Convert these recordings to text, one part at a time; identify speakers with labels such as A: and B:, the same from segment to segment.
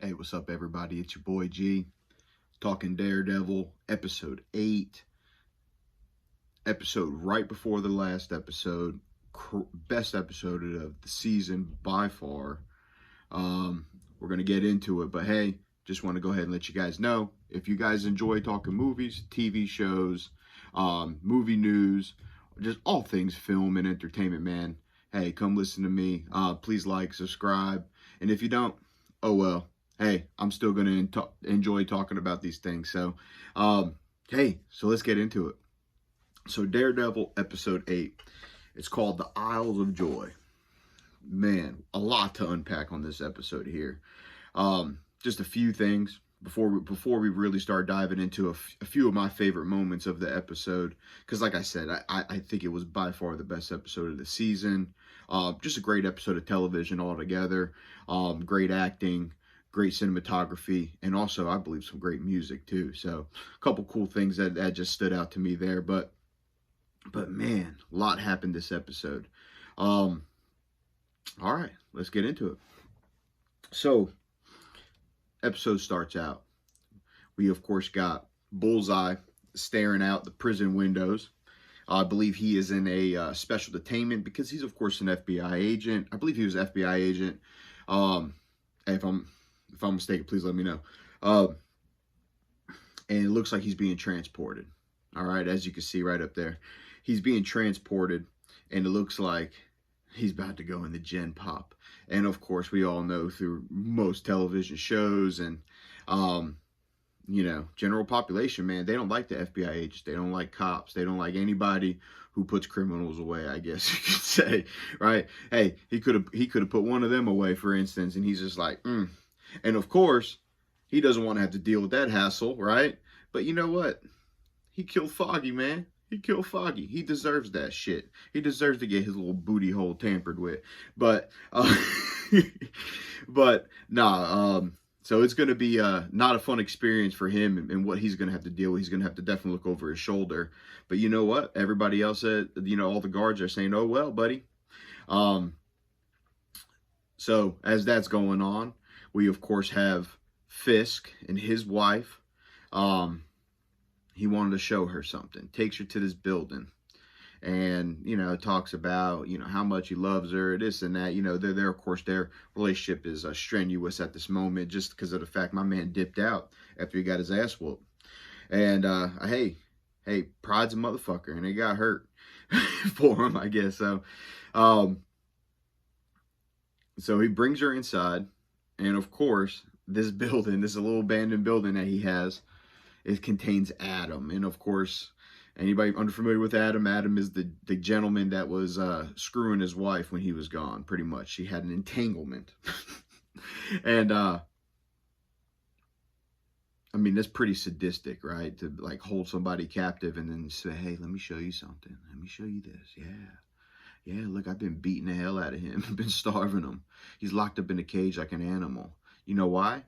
A: Hey, what's up, everybody? It's your boy G, talking Daredevil, episode 8. Episode right before the last episode. Best episode of the season by far. We're going to get into it, but hey, just want to go ahead and let you guys know, if you guys enjoy talking movies, TV shows, movie news, just all things film and entertainment, man, hey, come listen to me. Please like, subscribe, and if you don't, oh well. Hey, I'm still going to enjoy talking about these things. So, hey, so let's get into it. So, Daredevil episode 8. It's called The Isles of Joy. Man, a lot to unpack on this episode here. Just a few things before we really start diving into a few of my favorite moments of the episode. Because like I said, I think it was by far the best episode of the season. Just a great episode of television altogether. Great acting, great cinematography, and also I believe some great music too. So a couple cool things that just stood out to me there. But man, a lot happened this episode. All right, let's get into it. So episode starts out. We of course got Bullseye staring out the prison windows. I believe he is in a special detainment because he's of course an FBI agent. I believe he was an FBI agent. If I'm mistaken, please let me know. And it looks like he's being transported. All right, as you can see right up there, he's being transported, and it looks like he's about to go in the gen pop. And of course, we all know through most television shows and, general population, man, they don't like the FBI agents. They don't like cops. They don't like anybody who puts criminals away, I guess you could say, right? Hey, he could have put one of them away, for instance, and he's just like, And of course, he doesn't want to have to deal with that hassle, right? But you know what? He killed Foggy, man. He killed Foggy. He deserves that shit. He deserves to get his little booty hole tampered with. But, so it's going to be not a fun experience for him and what he's going to have to deal with. He's going to have to definitely look over his shoulder. But you know what? Everybody else said, all the guards are saying, oh, well, buddy. So as that's going on, we of course have Fisk and his wife. He wanted to show her something, takes her to this building, and talks about how much he loves her, this and that. They're of course, their relationship is strenuous at this moment just because of the fact my man dipped out after he got his ass whooped. And hey, pride's a motherfucker, and it got hurt for him, I guess. So so he brings her inside, and of course, this building, this little abandoned building that he has, it contains Adam. And of course, anybody unfamiliar with Adam, Adam is the gentleman that was screwing his wife when he was gone, pretty much. She had an entanglement. And I mean, that's pretty sadistic, right? To like hold somebody captive and then say, hey, let me show you something. Let me show you this. Yeah, look, I've been beating the hell out of him. I've been starving him. He's locked up in a cage like an animal. You know why?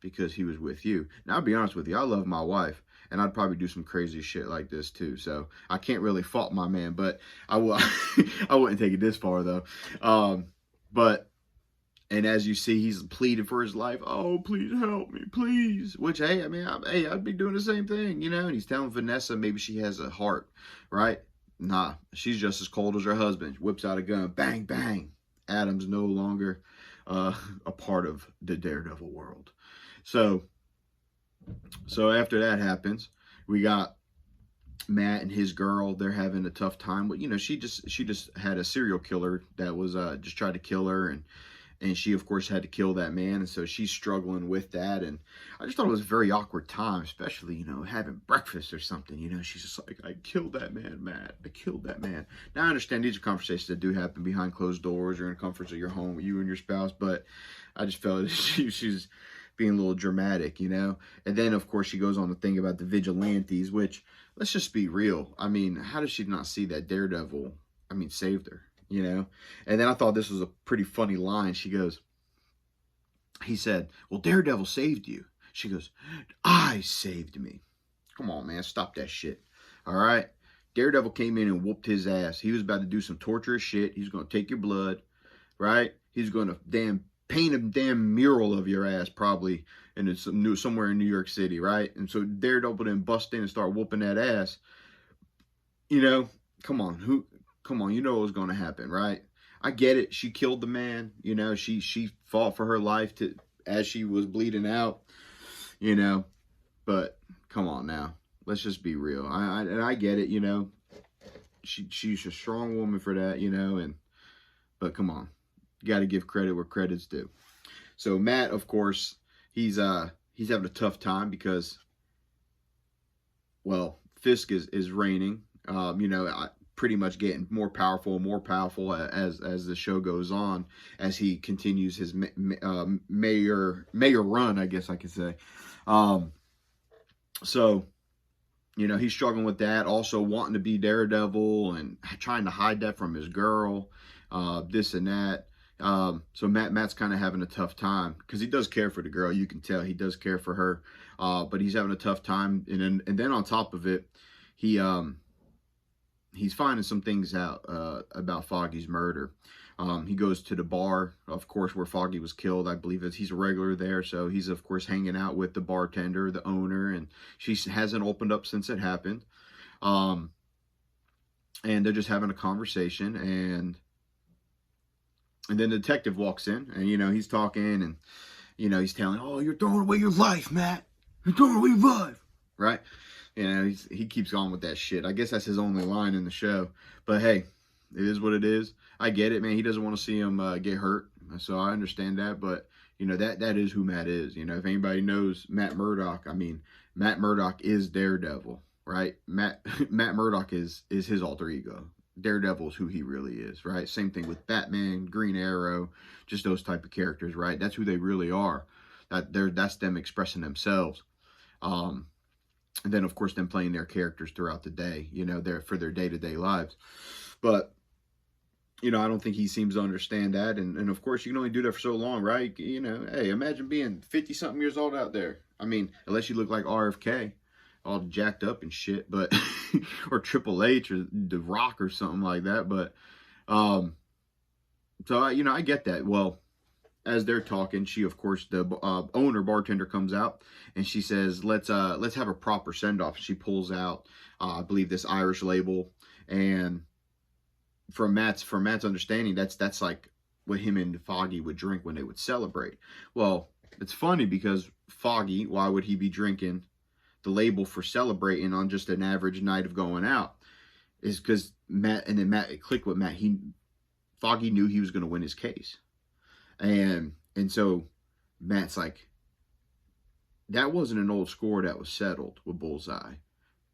A: Because he was with you. Now, I'll be honest with you, I love my wife, and I'd probably do some crazy shit like this too. So I can't really fault my man, but I wouldn't take it this far though. And as you see, he's pleading for his life. Oh, please help me, please. Which, hey, I mean, I'd be doing the same thing, And he's telling Vanessa maybe she has a heart, right? Nah, she's just as cold as her husband. Whips out a gun, bang, bang. Adam's no longer a part of the Daredevil world. So after that happens, we got Matt and his girl. They're having a tough time. But she just had a serial killer that was just tried to kill her, and she of course had to kill that man, and so she's struggling with that. And I just thought it was a very awkward time, especially having breakfast or something. She's just like, I killed that man, Matt. I killed that man. Now I understand these are conversations that do happen behind closed doors or in the comforts of your home with you and your spouse, but I just felt she's being a little dramatic, And then of course she goes on to think about the vigilantes, which, let's just be real. I mean, how does she not see that Daredevil, saved her? And then I thought this was a pretty funny line. He said, well, Daredevil saved you. She goes, I saved me. Come on, man, stop that shit. All right. Daredevil came in and whooped his ass. He was about to do some torturous shit. He's going to take your blood, right? He's going to damn paint a damn mural of your ass probably in somewhere in New York City, right? And so Daredevil then bust in and start whooping that ass. You know, come on, you know what was going to happen, right? I get it. She killed the man. You know, she fought for her life as she was bleeding out. You know, but come on now, let's just be real. I get it. You know, she's a strong woman for that. You know, but come on, you got to give credit where credit's due. So Matt, of course, he's having a tough time because, well, Fisk is reigning. You know, pretty much getting more powerful and more powerful as the show goes on, as he continues his mayor run, I guess I could say. So, you know, he's struggling with that, also wanting to be Daredevil and trying to hide that from his girl, this and that. So Matt's kind of having a tough time because he does care for the girl. You can tell he does care for her, but he's having a tough time. And then on top of it, he's finding some things out about Foggy's murder. He goes to the bar, of course, where Foggy was killed. I believe he's a regular there, so he's, of course, hanging out with the bartender, the owner, and she hasn't opened up since it happened. And they're just having a conversation, and then the detective walks in, and, you know, he's talking, and, you know, he's telling, oh, you're throwing away your life, Matt. You're throwing away your life, right? You know, he keeps on with that shit. I guess that's his only line in the show. But hey, it is what it is. I get it, man. He doesn't want to see him get hurt. So I understand that. But, you know, that is who Matt is. You know, if anybody knows Matt Murdock, I mean, Matt Murdock is Daredevil, right? Matt Murdock is his alter ego. Daredevil is who he really is, right? Same thing with Batman, Green Arrow, just those type of characters, right? That's who they really are. That's them expressing themselves. And then, of course, them playing their characters throughout the day, you know, for their day-to-day lives. But, you know, I don't think he seems to understand that. And of course, you can only do that for so long, right? You know, hey, imagine being 50-something years old out there. I mean, unless you look like RFK, all jacked up and shit, but or Triple H or The Rock or something like that. But, so, you know, I get that. Well, as they're talking, she, of course, the bartender comes out and she says, let's have a proper send-off. She pulls out, I believe, this Irish label, and from Matt's understanding, that's like what him and Foggy would drink when they would celebrate. Well, it's funny because Foggy, why would he be drinking the label for celebrating on just an average night of going out? Is because Matt, it clicked with Matt. Foggy knew he was going to win his case. And so Matt's like, that wasn't an old score that was settled with Bullseye.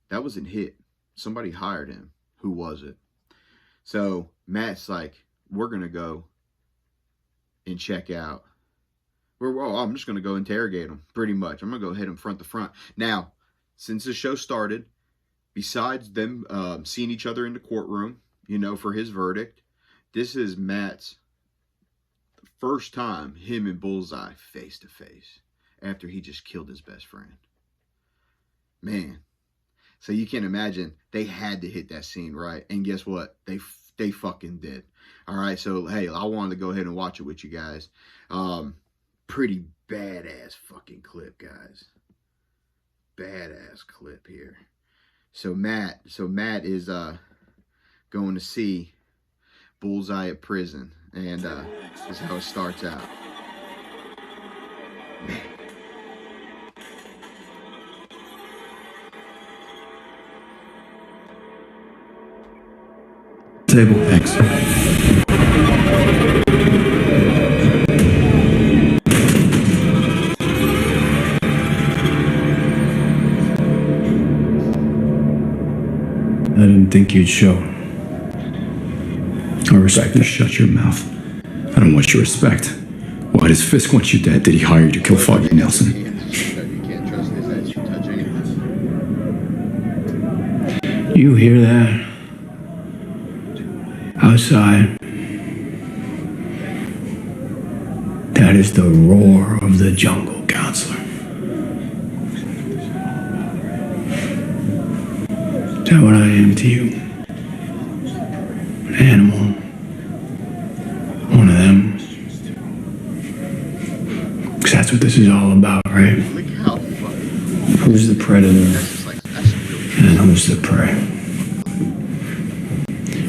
A: That wasn't hit. Somebody hired him. Who was it? So Matt's like, we're going to go and check out. I'm just going to go interrogate him, pretty much. I'm going to go hit him front to front. Now, since the show started, besides them seeing each other in the courtroom, you know, for his verdict, this is Matt's first time him and Bullseye face to face after he just killed his best friend. Man. So you can imagine they had to hit that scene, right? And guess what? They fucking did. All right. So, hey, I wanted to go ahead and watch it with you guys. Pretty badass fucking clip, guys. Badass clip here. So Matt is going to see Bullseye at prison, and this is how it starts out. Man.
B: Table, thanks. I didn't think you'd show. I respect you. Shut your mouth. I don't want your respect. Why does Fisk want you dead? Did he hire you to kill Foggy Nelson? You hear that? Outside. That is the roar of the jungle, counselor. Is that what I am to you? An animal. One of them. this is all about, right?
A: Look how fucking
B: Who's the predator
A: that's just like that's really
B: and who's the prey?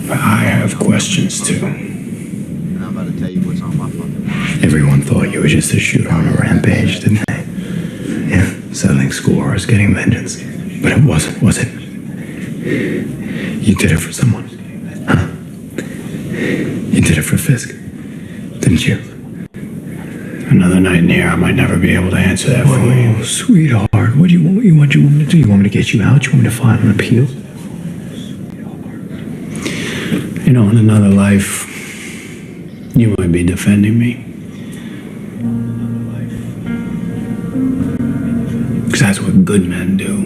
B: But I have questions too.
A: and I'm about to tell you what's on my fucking mind.
B: Everyone thought you were just a shooter on a rampage, didn't they? Yeah, settling scores, getting vengeance. But it wasn't, was it? You did it for someone. Huh? You did it for Fisk, didn't you? Another night in here, I might never be able to answer that for you. Sweetheart, what do you want? What do you want me to do? You want me to get you out? You want me to file an appeal? You know, in another life, you might be defending me. Because that's what good men do,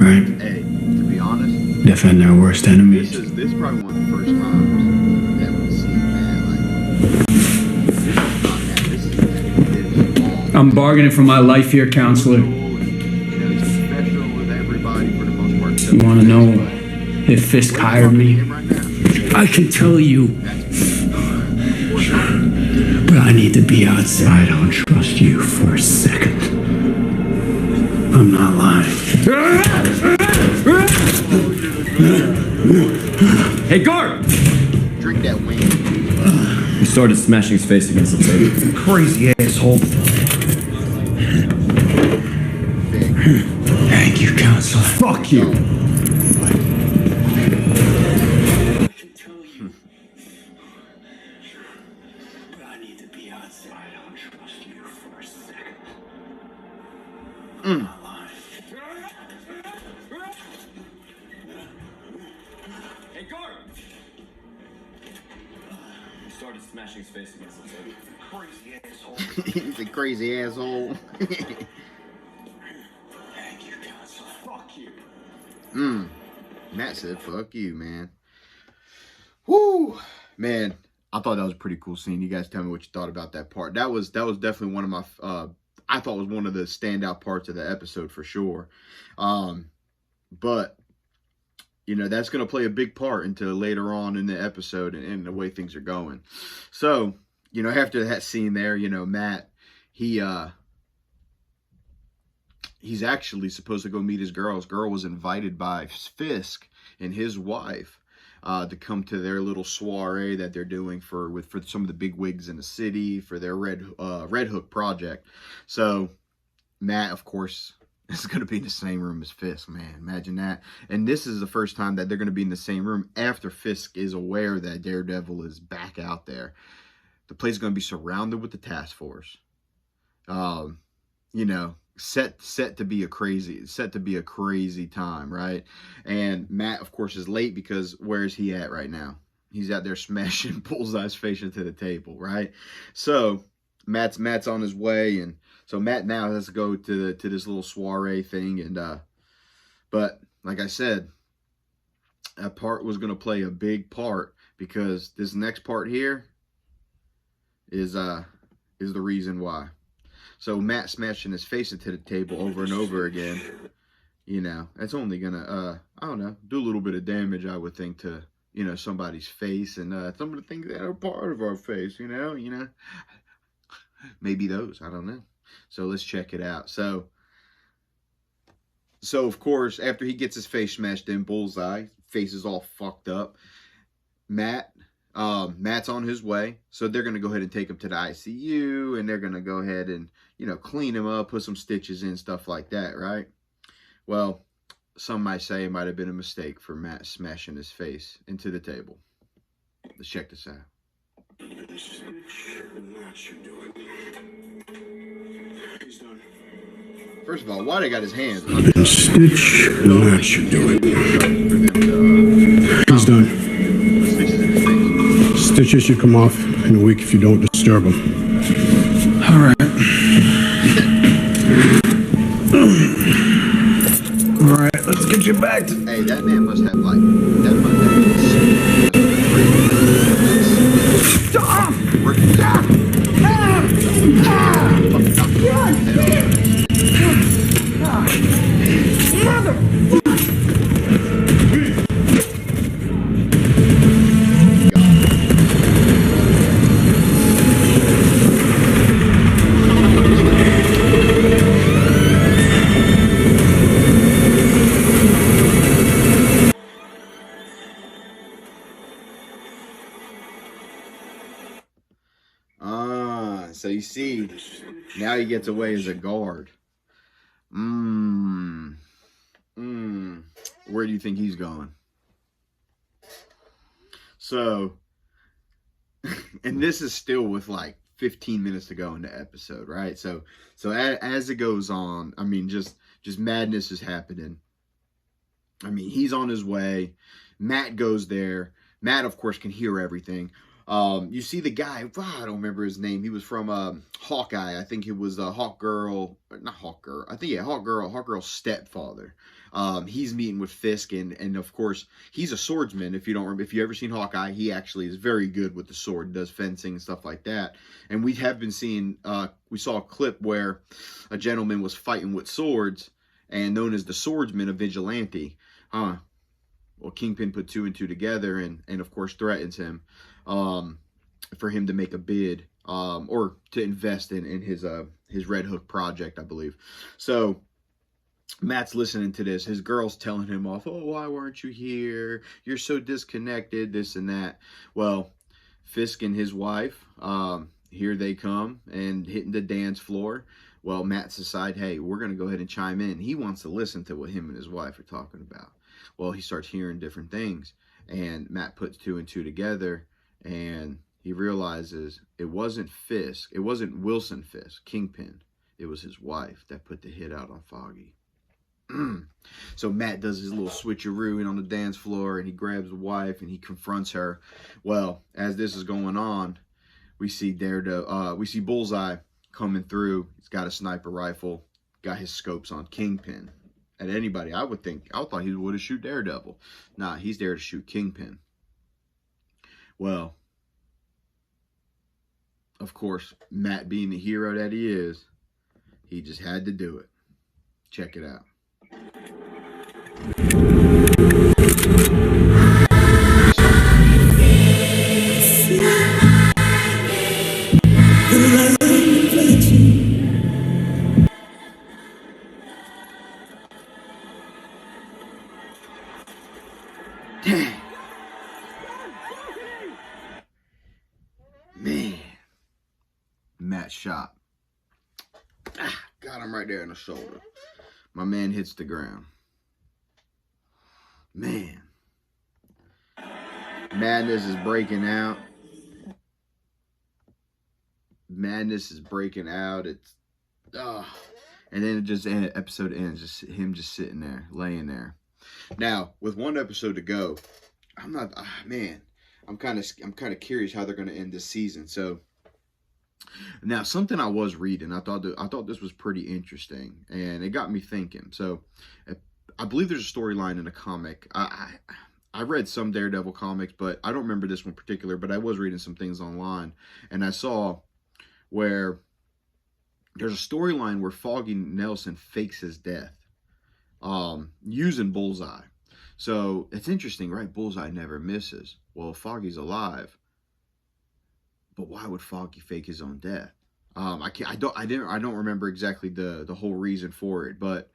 B: right?
A: Hey, to be honest,
B: Defend their worst enemies.
A: this is probably one of the first times that we've seen Matt like
C: I'm bargaining for my life here, counselor.
A: you know, he's professional with everybody for the most part.
C: You want to know if Fisk hired me?
A: Right now.
B: I can tell you, but I need to be outside. I don't trust you for a second. I'm not lying.
C: Hey, guard!
A: Drink that wing.
D: He started smashing his face against the table.
B: Crazy asshole. Thank you, counselor.
D: Fuck you!
C: Hey, guard!
D: He started smashing his face against the table.
B: Crazy asshole.
A: He's a crazy asshole.
B: Thank you, counselor.
D: Fuck you!
A: Matt said, fuck you, man. Woo! Man, I thought that was a pretty cool scene. You guys tell me what you thought about that part. That was definitely one of my, I thought was one of the standout parts of the episode for sure. But, you know, that's going to play a big part into later on in the episode and the way things are going. So, you know, after that scene there, you know, Matt, he's actually supposed to go meet his girl. His girl was invited by Fisk and his wife to come to their little soiree that they're doing for some of the big wigs in the city for their Red Hook project. So Matt, of course, is going to be in the same room as Fisk. Man, imagine that. And this is the first time that they're going to be in the same room after Fisk is aware that Daredevil is back out there. The place is going to be surrounded with the task force. You know, set to be a crazy time, right? And Matt, of course, is late because where is he at right now? He's out there smashing Bullseye's face into the table, right? So Matt's on his way, and so Matt now has to go to this little soiree thing, and but like I said, that part was going to play a big part because this next part here is the reason why. So Matt smashing his face into the table over and over again, you know, that's only gonna, I don't know, do a little bit of damage, I would think, to, you know, somebody's face and some of the things that are part of our face, you know, maybe those, I don't know. So let's check it out. So of course, after he gets his face smashed in, Bullseye, face is all fucked up. Matt's on his way, so they're going to go ahead and take him to the ICU, and they're going to go ahead and, you know, clean him up, put some stitches in, stuff like that, right? Well, some might say it might have been a mistake for Matt smashing his face into the table. Let's check this out. First of all, why they got his hands?
B: Stitch, what you doing? He's done. Stitches should come off in a week if you don't disturb them.
C: All right. All right, let's get you back to...
A: Hey, that man must have like... That must see, now he gets away as a guard. Where do you think he's going? So, and this is still with like 15 minutes to go in the episode, right? So as it goes on, I mean, just madness is happening. I mean, he's on his way. Matt goes there. Matt, of course, can hear everything. You see the guy, I don't remember his name. He was from Hawkeye. I think it was Hawkgirl, not Hawkgirl. I think, yeah, Hawkgirl's stepfather. He's meeting with Fisk, and of course, he's a swordsman. If you don't remember, if you ever seen Hawkeye, he actually is very good with the sword, does fencing and stuff like that. And we have been seeing, we saw a clip where a gentleman was fighting with swords, and known as the swordsman, a vigilante. Well, Kingpin put 2 and 2 together, and of course threatens him for him to make a bid or to invest in his Red Hook project, I believe. So Matt's listening to this. His girl's telling him off. Oh, why weren't you here? You're so disconnected, this and that. Well, Fisk and his wife, here they come and hitting the dance floor. Well, Matt's decide, hey, we're going to go ahead and chime in. He wants to listen to what him and his wife are talking about. Well, he starts hearing different things, and Matt puts 2 and 2 together, and he realizes it wasn't Fisk. It wasn't Wilson Fisk, Kingpin. It was his wife that put the hit out on Foggy. So Matt does his little switcheroo on the dance floor, and he grabs the wife, and he confronts her. Well, as this is going on, we see we see Bullseye coming through. He's got a sniper rifle, got his scopes on Kingpin. At anybody, I thought he would have shoot Daredevil. Nah, he's there to shoot Kingpin. Well, of course, Matt being the hero that he is, he just had to do it. Check it out. Man, Matt shot. Got him right there in the shoulder. My man hits the ground. Man. Madness is breaking out. Madness is breaking out. It's and then it just episode ends, just him just sitting there, laying there. Now, with one episode to go, I'm kind of curious how they're going to end this season. So now, something I was reading, I thought this was pretty interesting, and it got me thinking. So I believe there's a storyline in a comic. I read some Daredevil comics, but I don't remember this one particular, but I was reading some things online, and I saw where there's a storyline where Foggy Nelson fakes his death using Bullseye. So it's interesting, right? Bullseye never misses. Well, Foggy's alive, but why would Foggy fake his own death? I don't remember exactly the whole reason for it, but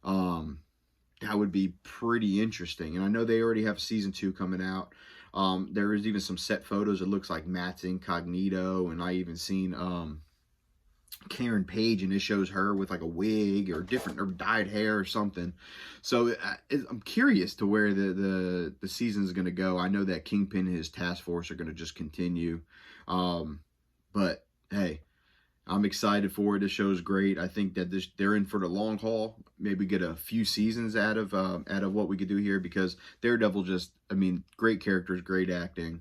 A: that would be pretty interesting. And I know they already have season 2 coming out. There is even some set photos. It looks like Matt's incognito, and I even seen Karen Page, and it shows her with like a wig or different or dyed hair or something. So I'm curious to where the season is going to go. I know that Kingpin and his task force are going to just continue, but hey, I'm excited for it. This show's great. I think that they're in for the long haul. Maybe get a few seasons out of what we could do here, because Daredevil great characters, great acting,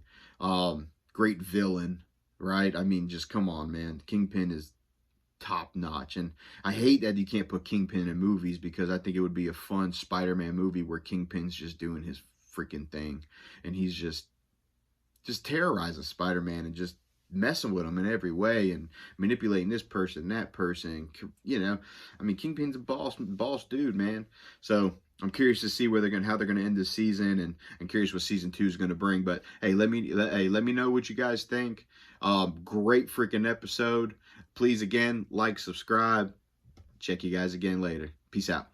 A: great villain, right? I mean, just come on, man. Kingpin is top notch, and I hate that you can't put Kingpin in movies, because I think it would be a fun Spider-Man movie where Kingpin's just doing his freaking thing, and he's just terrorizing Spider-Man and just messing with him in every way and manipulating this person, that person. Kingpin's a boss dude, man. So I'm curious to see how they're gonna end this season, and I'm curious what season 2 is gonna bring. But hey, let me know what you guys think. Great freaking episode. Please, again, like, subscribe. Check you guys again later. Peace out.